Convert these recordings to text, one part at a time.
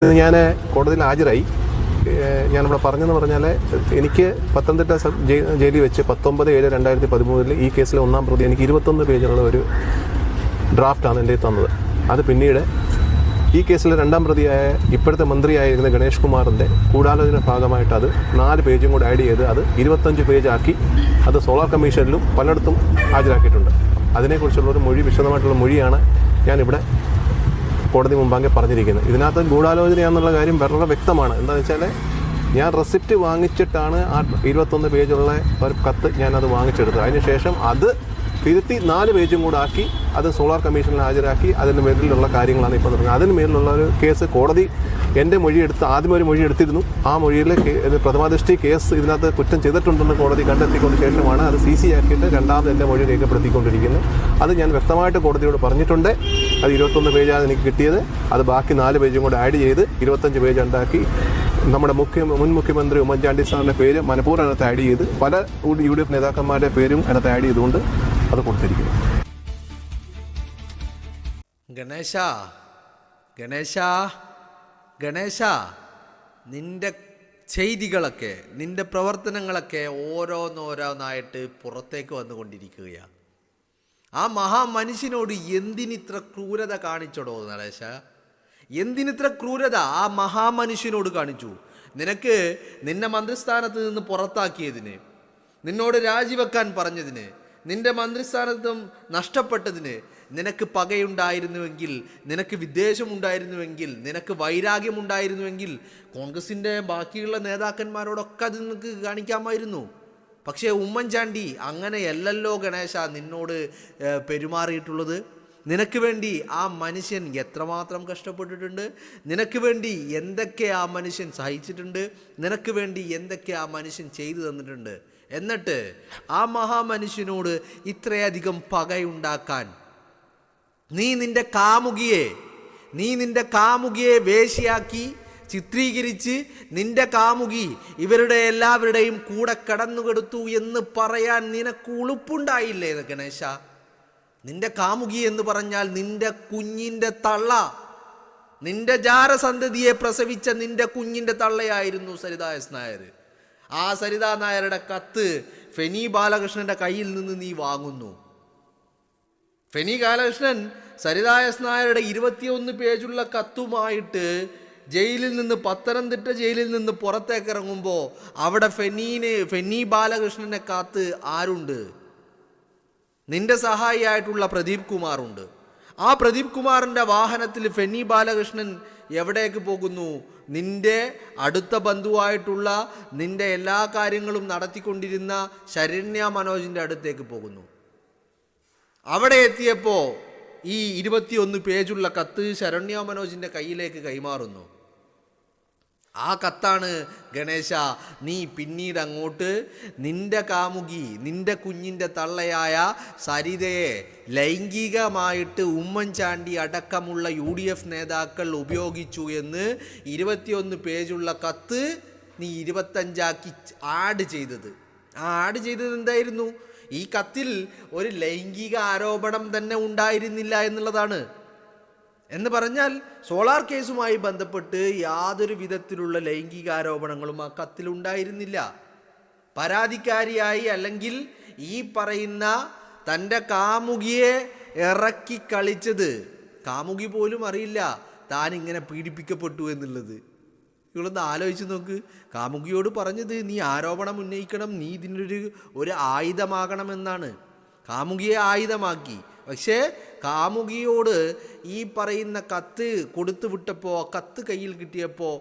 ഞാൻ കോടതിയിൽ ഹാജരായി. ഞാനിവിടെ പറഞ്ഞെന്ന് പറഞ്ഞാൽ എനിക്ക് പത്തനംതിട്ട ജയിലിൽ വെച്ച് 19/7/2013 ഈ കേസിലെ ഒന്നാം പ്രതി എനിക്ക് 21 പേജുള്ള ഒരു ഡ്രാഫ്റ്റാണ് എൻ്റെ തന്നത്. അത് പിന്നീട് ഈ കേസിലെ രണ്ടാം പ്രതിയായ ഇപ്പോഴത്തെ മന്ത്രിയായിരുന്ന ഗണേഷ് കുമാറിൻ്റെ ഗൂഢാലോചന ഭാഗമായിട്ട് അത് 4 പേജും കൂടെ ആഡ് ചെയ്ത് അത് 25 പേജാക്കി അത് സോളാർ കമ്മീഷനിലും പലയിടത്തും ഹാജരാക്കിയിട്ടുണ്ട്. അതിനെക്കുറിച്ചുള്ളൊരു വിശദമായിട്ടുള്ള മൊഴിയാണ് ഞാനിവിടെ കോടതി മുമ്പാകെ പറഞ്ഞിരിക്കുന്നത്. ഇതിനകത്ത് ഗൂഢാലോചനയാണെന്നുള്ള കാര്യം വളരെ വ്യക്തമാണ്. എന്താണെന്ന് വെച്ചാൽ ഞാൻ റെസിപ്റ്റ് വാങ്ങിച്ചിട്ടാണ് ആ 21 പേജുള്ള ഒരു കത്ത് ഞാനത് വാങ്ങിച്ചെടുത്തത്. അതിനുശേഷം അത് തിരുത്തി 4 പേജും കൂടെ ആക്കി അത് സോളാർ കമ്മീഷനിൽ ഹാജരാക്കി അതിന് മേലിലുള്ള കാര്യങ്ങളാണ് ഇപ്പോൾ നടക്കുന്നത്. അതിന് മേലിലുള്ള ഒരു കേസ് കോടതി എൻ്റെ മൊഴിയെടുത്ത് ആദ്യം ഒരു മൊഴി എടുത്തിരുന്നു. ആ മൊഴിയിൽ പ്രഥമാദൃഷ്ടി കേസ് ഇതിനകത്ത് കുറ്റം ചെയ്തിട്ടുണ്ടെന്ന് കോടതി കണ്ടെത്തിക്കൊണ്ട് ശേഷമാണ് അത് CC ആക്കിയിട്ട് രണ്ടാമത് എൻ്റെ മൊഴി രേഖപ്പെടുത്തിക്കൊണ്ടിരിക്കുന്നത്. അത് ഞാൻ വ്യക്തമായിട്ട് കോടതിയോട് പറഞ്ഞിട്ടുണ്ട്. അത് 21 പേജാണ് എനിക്ക് കിട്ടിയത്. അത് ബാക്കി 4 പേജും കൂടെ ആഡ് ചെയ്ത് 25 പേജ് ഉണ്ടാക്കി നമ്മുടെ മുൻ മുഖ്യമന്ത്രി ഉമ്മൻചാണ്ടി സാറിൻ്റെ പേര് മനഃപൂർവ്വം അതിനകത്ത് ആഡ് ചെയ്ത് പല UDF നേതാക്കന്മാരുടെ പേരും അതിനകത്ത് ആഡ് ചെയ്തുകൊണ്ട് അത് കൊടുത്തിരിക്കുന്നു. ഗണേശ നിന്റെ ചെയ്തികളൊക്കെ നിന്റെ പ്രവർത്തനങ്ങളൊക്കെ ഓരോന്നോരോന്നായിട്ട് പുറത്തേക്ക് വന്നുകൊണ്ടിരിക്കുകയാണ്. ആ മഹാമനുഷ്യനോട് എന്തിനിത്ര ക്രൂരത കാണിച്ചോടോ ഗണേശ? എന്തിനിത്ര ക്രൂരത ആ മഹാമനുഷ്യനോട് കാണിച്ചു? നിനക്ക് നിന്നെ മന്ത്രിസ്ഥാനത്ത് നിന്ന് പുറത്താക്കിയതിന്, നിന്നോട് രാജിവെക്കാൻ പറഞ്ഞതിന്, നിന്റെ മന്ത്രിസ്ഥാനത്തും നഷ്ടപ്പെട്ടതിന് നിനക്ക് പകയുണ്ടായിരുന്നുവെങ്കിൽ, നിനക്ക് വിദ്വേഷമുണ്ടായിരുന്നുവെങ്കിൽ, നിനക്ക് വൈരാഗ്യമുണ്ടായിരുന്നുവെങ്കിൽ കോൺഗ്രസിൻ്റെ ബാക്കിയുള്ള നേതാക്കന്മാരോടൊക്കെ അത് നിനക്ക് കാണിക്കാമായിരുന്നു. പക്ഷേ ഉമ്മൻചാണ്ടി അങ്ങനെയല്ലല്ലോ ഗണേശ നിന്നോട് പെരുമാറിയിട്ടുള്ളത്. നിനക്ക് വേണ്ടി ആ മനുഷ്യൻ എത്രമാത്രം കഷ്ടപ്പെട്ടിട്ടുണ്ട്, നിനക്ക് വേണ്ടി എന്തൊക്കെ ആ മനുഷ്യൻ സഹിച്ചിട്ടുണ്ട്, നിനക്ക് വേണ്ടി എന്തൊക്കെ ആ മനുഷ്യൻ ചെയ്തു തന്നിട്ടുണ്ട്. എന്നിട്ട് ആ മഹാമനുഷ്യനോട് ഇത്രയധികം പകയുണ്ടാക്കാൻ നീ നിന്റെ കാമുകിയെ വേശ്യയാക്കി ചിത്രീകരിച്ച് നിന്റെ കാമുകി ഇവരുടെ എല്ലാവരുടെയും കൂടെ കടന്നുകെടുത്തു എന്ന് പറയാൻ നിനക്ക് ഉളുപ്പുണ്ടായില്ലേ ഗണേശ? നിന്റെ കാമുകി എന്ന് പറഞ്ഞാൽ നിന്റെ കുഞ്ഞിൻ്റെ തള്ള, നിന്റെ ജാരസന്തതിയെ പ്രസവിച്ച നിന്റെ കുഞ്ഞിൻ്റെ തള്ളയായിരുന്നു സരിതാ എസ് നായർ. ആ സരിതാ നായരുടെ കത്ത് ഫെനി ബാലകൃഷ്ണൻ്റെ കയ്യിൽ നിന്ന് നീ വാങ്ങുന്നു. ഫെനി ബാലകൃഷ്ണൻ സരിതാ എസ് നായരുടെ 21 പേജുള്ള കത്തുമായിട്ട് പത്തനംതിട്ട ജയിലിൽ നിന്ന് പുറത്തേക്ക് ഇറങ്ങുമ്പോൾ അവിടെ ഫെനി ബാലകൃഷ്ണനെ കാത്ത് ആരുണ്ട്? നിന്റെ സഹായിയായിട്ടുള്ള പ്രദീപ് കുമാറുണ്ട്. ആ പ്രദീപ് കുമാറിൻ്റെ വാഹനത്തിൽ ഫെനി ബാലകൃഷ്ണൻ എവിടേക്ക് പോകുന്നു? നിന്റെ അടുത്ത ബന്ധുവായിട്ടുള്ള നിന്റെ എല്ലാ കാര്യങ്ങളും നടത്തിക്കൊണ്ടിരുന്ന ശരണ്യ മനോജിൻ്റെ അടുത്തേക്ക് പോകുന്നു. അവിടെ എത്തിയപ്പോൾ ഈ 21 പേജുള്ള കത്ത് ശരണ്യ മനോജിൻ്റെ കയ്യിലേക്ക് കൈമാറുന്നു. ആ കത്താണ് ഗണേശ നീ പിന്നീട് അങ്ങോട്ട് നിന്റെ കാമുകി, നിന്റെ കുഞ്ഞിൻ്റെ തള്ളയായ സരിതയെ ലൈംഗികമായിട്ട് ഉമ്മൻചാണ്ടി അടക്കമുള്ള UDF നേതാക്കൾ ഉപയോഗിച്ചു എന്ന് 21 പേജുള്ള കത്ത് നീ 25 ആഡ് ചെയ്തത്. ആ ആഡ് ചെയ്തത് എന്തായിരുന്നു? ഈ കത്തിൽ ഒരു ലൈംഗിക ആരോപണം തന്നെ ഉണ്ടായിരുന്നില്ല എന്നുള്ളതാണ്. എന്ന് പറഞ്ഞാൽ സോളാർ കേസുമായി ബന്ധപ്പെട്ട് യാതൊരു വിധത്തിലുള്ള ലൈംഗിക ആരോപണങ്ങളും ആ കത്തിലുണ്ടായിരുന്നില്ല. പരാതിക്കാരിയായി അല്ലെങ്കിൽ ഈ പറയുന്ന തൻ്റെ കാമുകിയെ ഇറക്കി കളിച്ചത് കാമുകി പോലും അറിയില്ല താൻ ഇങ്ങനെ പീഡിപ്പിക്കപ്പെട്ടു എന്നുള്ളത്. നിങ്ങളൊന്ന് ആലോചിച്ച് നോക്ക്. കാമുകിയോട് പറഞ്ഞത് നീ ആരോപണം ഉന്നയിക്കണം, നീ ഇതിനൊരു ആയുധമാകണമെന്നാണ്. കാമുകിയെ ആയുധമാക്കി. പക്ഷേ കാമുകിയോട് ഈ പറയുന്ന കത്ത് കൊടുത്തു വിട്ടപ്പോൾ, കത്ത് കയ്യിൽ കിട്ടിയപ്പോൾ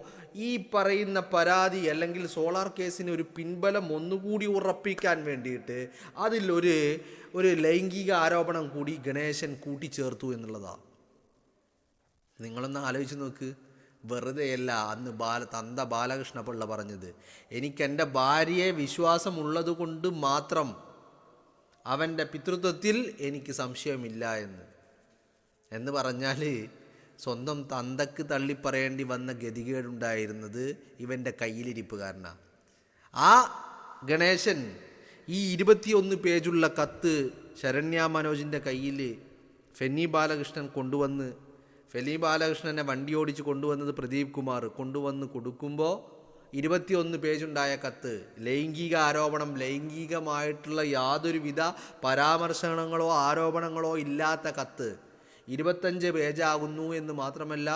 ഈ പറയുന്ന പരാതി അല്ലെങ്കിൽ സോളാർ കേസിന് ഒരു പിൻബലം ഒന്നുകൂടി ഉറപ്പിക്കാൻ വേണ്ടിയിട്ട് ഒരു ലൈംഗിക ആരോപണം കൂടി ഗണേശൻ കൂട്ടിച്ചേർത്തു എന്നുള്ളതാണ്. നിങ്ങളൊന്ന് ആലോചിച്ച് നോക്ക്. വെറുതെയല്ല അന്ന് തന്ത ബാലകൃഷ്ണപിള്ള പറഞ്ഞത്, എനിക്കെൻ്റെ ഭാര്യയെ വിശ്വാസമുള്ളത് കൊണ്ട് മാത്രം അവൻ്റെ പിതൃത്വത്തിൽ എനിക്ക് സംശയമില്ല എന്ന് പറഞ്ഞാൽ സ്വന്തം തന്തക്ക് തള്ളിപ്പറയേണ്ടി വന്ന ഗതികേടുണ്ടായിരുന്നത് ഇവൻ്റെ കയ്യിലിരിപ്പുകാരനാണ്. ആ ഗണേശൻ ഈ 21 പേജുള്ള കത്ത് ശരണ്യ മനോജിൻ്റെ കയ്യിൽ ഫെന്നി ബാലകൃഷ്ണൻ കൊണ്ടുവന്ന് ഫെലി ബാലകൃഷ്ണനെ വണ്ടി ഓടിച്ച് കൊണ്ടുവന്നത് പ്രദീപ് കുമാർ കൊണ്ടുവന്ന് കൊടുക്കുമ്പോൾ 21 പേജുണ്ടായ കത്ത്, ലൈംഗിക ആരോപണം, ലൈംഗികമായിട്ടുള്ള യാതൊരുവിധ പരാമർശങ്ങളോ ആരോപണങ്ങളോ ഇല്ലാത്ത കത്ത് 25 പേജാകുന്നു എന്ന് മാത്രമല്ല,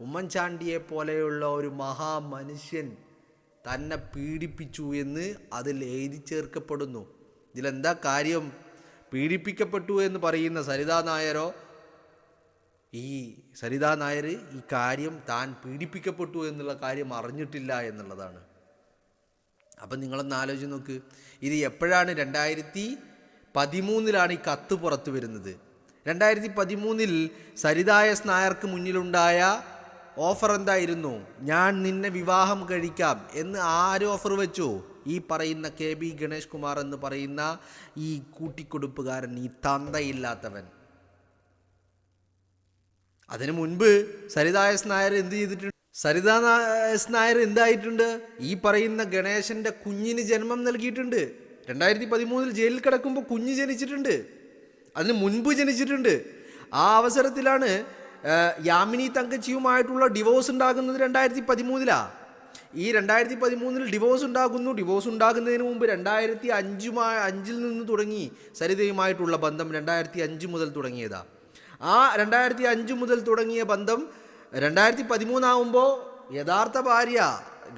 ഉമ്മൻചാണ്ടിയെ പോലെയുള്ള ഒരു മഹാമനുഷ്യൻ തന്നെ പീഡിപ്പിച്ചു എന്ന് അതിൽ എഴുതി ചേർക്കപ്പെടുന്നു. ഇതിലെന്താ കാര്യം? പീഡിപ്പിക്കപ്പെട്ടു എന്ന് പറയുന്ന സരിതാ നായരോ, ഈ സരിതാ നായർ ഈ കാര്യം താൻ പീഡിപ്പിക്കപ്പെട്ടു എന്നുള്ള കാര്യം അറിഞ്ഞിട്ടില്ല എന്നുള്ളതാണ്. അപ്പം നിങ്ങളൊന്ന് ആലോചിച്ച് നോക്ക്, ഇത് എപ്പോഴാണ്? 2013 ഈ കത്ത് പുറത്തു വരുന്നത്. 2013 സരിതാ എസ് നായർക്ക് മുന്നിലുണ്ടായ ഓഫർ എന്തായിരുന്നു? ഞാൻ നിന്നെ വിവാഹം കഴിക്കാം എന്ന് ആര് ഓഫർ വെച്ചു? ഈ പറയുന്ന KB ഗണേഷ് കുമാർ എന്ന് പറയുന്ന ഈ കൂട്ടിക്കൊടുപ്പുകാരൻ, ഈ തന്തയില്ലാത്തവൻ. അതിനു മുൻപ് സരിതാ എസ് നായർ എന്ത് ചെയ്തിട്ടുണ്ട്? സരിതാ എസ് നായർ എന്തായിട്ടുണ്ട്? ഈ പറയുന്ന ഗണേശന്റെ കുഞ്ഞിന് ജന്മം നൽകിയിട്ടുണ്ട്. 2013 ജയിലിൽ കിടക്കുമ്പോൾ കുഞ്ഞ് ജനിച്ചിട്ടുണ്ട്, അതിന് മുൻപ് ജനിച്ചിട്ടുണ്ട്. ആ അവസരത്തിലാണ് യാമിനി തങ്കച്ചിയുമായിട്ടുള്ള ഡിവോഴ്സ് ഉണ്ടാകുന്നത് 2013. ഈ 2013 ഡിവോഴ്സ് ഉണ്ടാകുന്നു. ഡിവോഴ്സ് ഉണ്ടാകുന്നതിന് മുമ്പ് 2005 നിന്ന് തുടങ്ങി സരിതയുമായിട്ടുള്ള ബന്ധം. 2005 മുതൽ തുടങ്ങിയതാ. ആ 2005 മുതൽ തുടങ്ങിയ ബന്ധം 2013 ആകുമ്പോൾ യഥാർത്ഥ ഭാര്യ,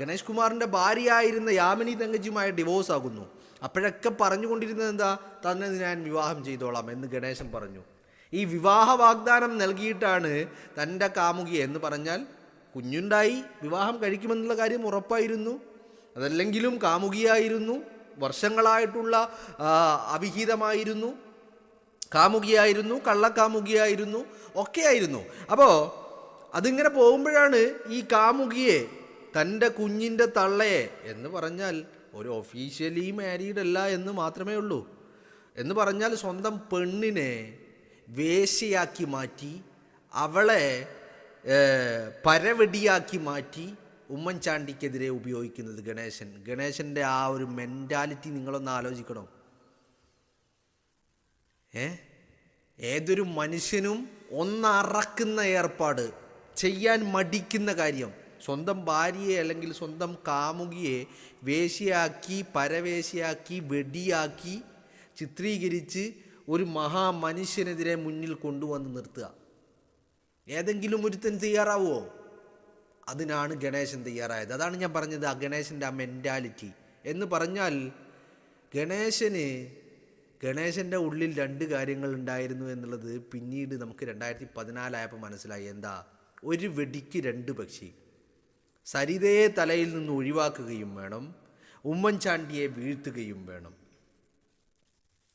ഗണേഷ് കുമാറിൻ്റെ ഭാര്യയായിരുന്ന യാമിനി തങ്കച്ചിയുമായി ഡിവോഴ്സ് ആകുന്നു. അപ്പോഴൊക്കെ പറഞ്ഞുകൊണ്ടിരുന്നത് എന്താ? തന്നെ ഞാൻ വിവാഹം ചെയ്തോളാം എന്ന് ഗണേശൻ പറഞ്ഞു. ഈ വിവാഹ വാഗ്ദാനം നൽകിയിട്ടാണ് തൻ്റെ കാമുകിയെ, എന്ന് പറഞ്ഞാൽ കുഞ്ഞുണ്ടായി വിവാഹം കഴിക്കുമെന്നുള്ള കാര്യം ഉറപ്പായിരുന്നു, അതല്ലെങ്കിലും കാമുകിയായിരുന്നു, വർഷങ്ങളായിട്ടുള്ള അവിഹിതമായിരുന്നു, കാമുകിയായിരുന്നു, കള്ളക്കാമുകിയായിരുന്നു, ഒക്കെ ആയിരുന്നു. അപ്പോൾ അതിങ്ങനെ പോകുമ്പോഴാണ് ഈ കാമുകിയെ, തൻ്റെ കുഞ്ഞിൻ്റെ തള്ളയെ, എന്ന് പറഞ്ഞാൽ ഒരു ഒഫീഷ്യലി മാരീഡ് അല്ല എന്ന് മാത്രമേ ഉള്ളൂ, എന്ന് പറഞ്ഞാൽ സ്വന്തം പെണ്ണിനെ വേശ്യയാക്കി മാറ്റി, അവളെ പരവെടിയാക്കി മാറ്റി ഉമ്മൻചാണ്ടിക്കെതിരെ ഉപയോഗിക്കുന്നത് ഗണേശൻ. ഗണേശൻ്റെ ആ ഒരു മെൻറ്റാലിറ്റി നിങ്ങളൊന്ന് ആലോചിക്കണം. ഏതൊരു മനുഷ്യനും ഒന്നറക്കുന്ന ഏർപ്പാട് ചെയ്യാൻ മടിക്കുന്ന കാര്യം, സ്വന്തം ഭാര്യയെ അല്ലെങ്കിൽ സ്വന്തം കാമുകിയെ വേശ്യയാക്കി, പരവേശ്യയാക്കി, വെടിയാക്കി ചിത്രീകരിച്ച് ഒരു മഹാമനുഷ്യനെതിരെ മുന്നിൽ കൊണ്ടുവന്ന് നിർത്തുക. ഏതെങ്കിലും ഒരുത്തൻ തയ്യാറാവുമോ? അതിനാണ് ഗണേശൻ തയ്യാറായത്. അതാണ് ഞാൻ പറഞ്ഞത്, ആ ഗണേശൻ്റെ ആ മെൻറ്റാലിറ്റി എന്ന് പറഞ്ഞാൽ, ഗണേശൻ്റെ ഉള്ളിൽ 2 കാര്യങ്ങൾ ഉണ്ടായിരുന്നു എന്നുള്ളത് പിന്നീട് നമുക്ക് 2014 ആയപ്പോൾ മനസ്സിലായി. എന്താ? ഒരു വെടിക്ക് 2 പക്ഷി. സരിതയെ തലയിൽ നിന്ന് ഒഴിവാക്കുകയും വേണം, ഉമ്മൻചാണ്ടിയെ വീഴ്ത്തുകയും വേണം.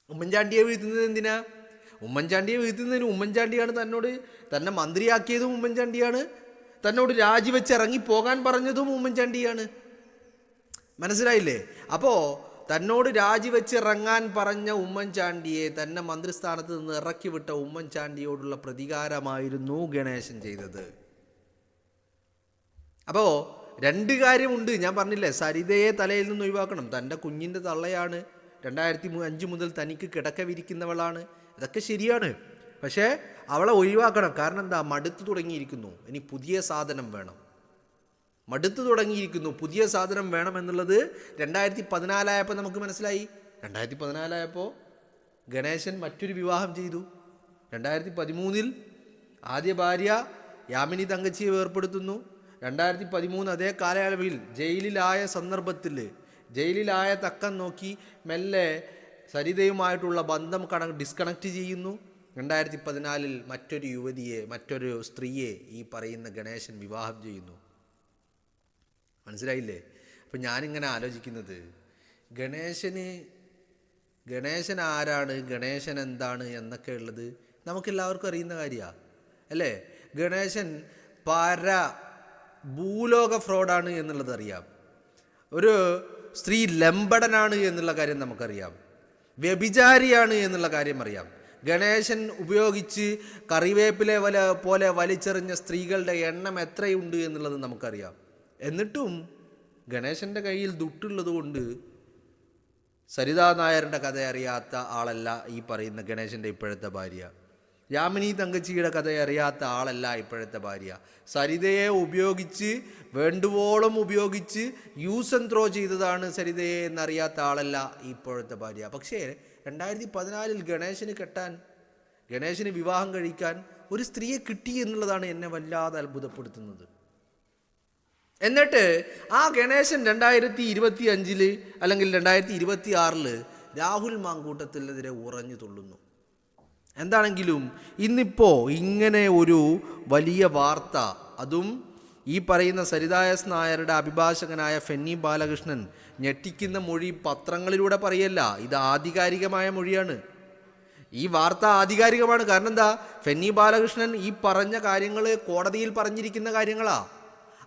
ഉമ്മൻചാണ്ടിയെ വീഴ്ത്തുന്നത് എന്തിനാ? ഉമ്മൻചാണ്ടിയെ വീഴ്ത്തുന്നതിന് ഉമ്മൻചാണ്ടിയാണ് തന്നെ മന്ത്രിയാക്കിയതും ഉമ്മൻചാണ്ടിയാണ്, തന്നോട് രാജിവെച്ച് ഇറങ്ങിപ്പോകാൻ പറഞ്ഞതും ഉമ്മൻചാണ്ടിയാണ്. മനസ്സിലായില്ലേ? അപ്പോൾ തന്നോട് രാജിവെച്ച് ഇറങ്ങാൻ പറഞ്ഞ ഉമ്മൻചാണ്ടിയെ, തന്നെ മന്ത്രിസ്ഥാനത്ത് നിന്ന് ഇറക്കി വിട്ട ഉമ്മൻചാണ്ടിയോടുള്ള പ്രതികാരമായിരുന്നു ഗണേശൻ ചെയ്തത്. അപ്പോൾ 2 കാര്യമുണ്ട്. ഞാൻ പറഞ്ഞില്ലേ, സരിതയെ തലയിൽ നിന്ന് ഒഴിവാക്കണം. തൻ്റെ കുഞ്ഞിൻ്റെ തള്ളയാണ്, 2005 മുതൽ തനിക്ക് കിടക്ക വിരിക്കുന്നവളാണ്, ഇതൊക്കെ ശരിയാണ്. പക്ഷേ അവളെ ഒഴിവാക്കണം. കാരണം എന്താ? മടുത്തു തുടങ്ങിയിരിക്കുന്നു, ഇനി പുതിയ സാധനം വേണം. മടുത്തു തുടങ്ങിയിരിക്കുന്നു, പുതിയ സാധനം വേണം എന്നുള്ളത് 2014 ആയപ്പോൾ നമുക്ക് മനസ്സിലായി. 2014 ആയപ്പോൾ ഗണേശൻ മറ്റൊരു വിവാഹം ചെയ്തു. 2013 ആദ്യ ഭാര്യ യാമിനി തങ്കച്ചിയെ വേർപ്പെടുത്തുന്നു. 2013 അതേ കാലയളവിൽ ജയിലിലായ സന്ദർഭത്തിൽ, ജയിലിലായ തക്കം നോക്കി മെല്ലെ സരിതയുമായിട്ടുള്ള ബന്ധം ഡിസ്കണക്ട് ചെയ്യുന്നു. 2014 മറ്റൊരു യുവതിയെ, മറ്റൊരു സ്ത്രീയെ ഈ പറയുന്ന ഗണേശൻ വിവാഹം ചെയ്യുന്നു. മനസ്സിലായില്ലേ? അപ്പം ഞാനിങ്ങനെ ആലോചിക്കുന്നത്, ഗണേശൻ ആരാണ്, ഗണേശൻ എന്താണ് എന്നൊക്കെ ഉള്ളത് നമുക്കെല്ലാവർക്കും അറിയുന്ന കാര്യമാണ് അല്ലേ? ഗണേശൻ ഭൂലോക ഫ്രോഡാണ് എന്നുള്ളത് അറിയാം. ഒരു സ്ത്രീ ലംബടനാണ് എന്നുള്ള കാര്യം നമുക്കറിയാം. വ്യഭിചാരിയാണ് എന്നുള്ള കാര്യം അറിയാം. ഗണേശൻ ഉപയോഗിച്ച് കറിവേപ്പിലെ പോലെ വലിച്ചെറിഞ്ഞ സ്ത്രീകളുടെ എണ്ണം എത്രയുണ്ട് എന്നുള്ളത് നമുക്കറിയാം. എന്നിട്ടും ഗണേശൻ്റെ കയ്യിൽ ദുട്ടുള്ളത് കൊണ്ട് സരിതാ നായരുടെ കഥ അറിയാത്ത ആളല്ല ഈ പറയുന്ന ഗണേശൻ്റെ ഇപ്പോഴത്തെ ഭാര്യ. യാമിനി തങ്കച്ചിയുടെ കഥ അറിയാത്ത ആളല്ല ഇപ്പോഴത്തെ ഭാര്യ. സരിതയെ ഉപയോഗിച്ച് വേണ്ടുവോളം ഉപയോഗിച്ച് യൂസ് ആൻഡ് ത്രോ ചെയ്തതാണ് സരിതയെ എന്നറിയാത്ത ആളല്ല ഇപ്പോഴത്തെ ഭാര്യ. പക്ഷേ 2014 ഗണേശന് വിവാഹം കഴിക്കാൻ ഒരു സ്ത്രീയെ കിട്ടി എന്നുള്ളതാണ് എന്നെ വല്ലാതെ അത്ഭുതപ്പെടുത്തുന്നത്. എന്നിട്ട് ആ ഗണേശൻ 2025 അല്ലെങ്കിൽ 2026 രാഹുൽ മാങ്കൂട്ടത്തിനെതിരെ ഉറഞ്ഞു തുള്ളുന്നു. എന്താണെങ്കിലും ഇന്നിപ്പോൾ ഇങ്ങനെ ഒരു വലിയ വാർത്ത, അതും ഈ പറയുന്ന സരിത എസ് നായരുടെ അഭിഭാഷകനായ ഫെന്നി ബാലകൃഷ്ണൻ ഞെട്ടിക്കുന്ന മൊഴി പത്രങ്ങളിലൂടെ പറയല്ല, ഇത് ആധികാരികമായ മൊഴിയാണ്. ഈ വാർത്ത ആധികാരികമാണ്. കാരണം എന്താ, ഫെന്നി ബാലകൃഷ്ണൻ ഈ പറഞ്ഞ കാര്യങ്ങൾ കോടതിയിൽ പറഞ്ഞിരിക്കുന്ന കാര്യങ്ങളാ,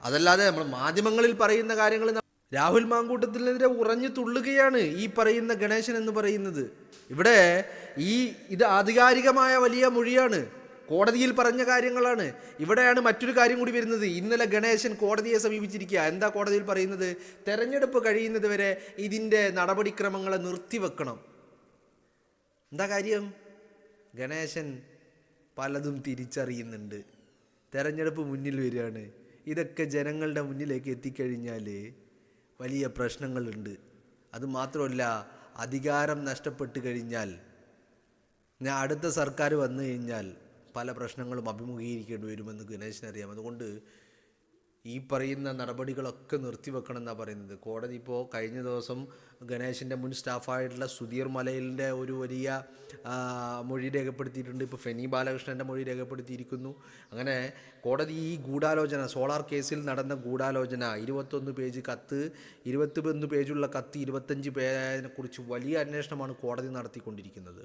അതല്ലാതെ നമ്മൾ മാധ്യമങ്ങളിൽ പറയുന്ന കാര്യങ്ങൾ. രാഹുൽ മാങ്കൂട്ടത്തിനെതിരെ ഉറഞ്ഞു തുള്ളുകയാണ് ഈ പറയുന്ന ഗണേശൻ എന്ന് പറയുന്നത്. ഇവിടെ ഇത് ആധികാരികമായ വലിയ മൊഴിയാണ്, കോടതിയിൽ പറഞ്ഞ കാര്യങ്ങളാണ്. ഇവിടെയാണ് മറ്റൊരു കാര്യം കൂടി വരുന്നത്. ഇന്നലെ ഗണേശൻ കോടതിയെ സമീപിച്ചിരിക്കുക. എന്താ കോടതിയിൽ പറയുന്നത്? തെരഞ്ഞെടുപ്പ് കഴിയുന്നത് വരെ ഇതിൻ്റെ നടപടിക്രമങ്ങളെ നിർത്തിവെക്കണം. എന്താ കാര്യം? ഗണേശൻ പലതും തിരിച്ചറിയുന്നുണ്ട്. തെരഞ്ഞെടുപ്പ് മുന്നിൽ വരികയാണ്. ഇതൊക്കെ ജനങ്ങളുടെ മുന്നിലേക്ക് എത്തിക്കഴിഞ്ഞാൽ വലിയ പ്രശ്നങ്ങളുണ്ട്. അതുമാത്രമല്ല, അധികാരം നഷ്ടപ്പെട്ട് കഴിഞ്ഞാൽ, അടുത്ത സർക്കാർ വന്നു കഴിഞ്ഞാൽ പല പ്രശ്നങ്ങളും അഭിമുഖീകരിക്കേണ്ടി വരുമെന്ന് ഗണേശനറിയാം. അതുകൊണ്ട് ഈ പറയുന്ന നടപടികളൊക്കെ നിർത്തിവെക്കണം എന്നാണ് പറയുന്നത് കോടതി. ഇപ്പോൾ കഴിഞ്ഞ ദിവസം ഗണേശൻ്റെ മുൻ സ്റ്റാഫായിട്ടുള്ള സുധീർ മലയിലിൻ്റെ ഒരു വലിയ മൊഴി രേഖപ്പെടുത്തിയിട്ടുണ്ട്. ഇപ്പോൾ ഫെനി ബാലകൃഷ്ണൻ്റെ മൊഴി രേഖപ്പെടുത്തിയിരിക്കുന്നു. അങ്ങനെ കോടതി ഈ ഗൂഢാലോചന, സോളാർ കേസിൽ നടന്ന ഗൂഢാലോചന, 21 പേജ് കത്ത്, 21 പേജുള്ള കത്ത്, 25 പേജിനെക്കുറിച്ച് വലിയ അന്വേഷണമാണ് കോടതി നടത്തിക്കൊണ്ടിരിക്കുന്നത്.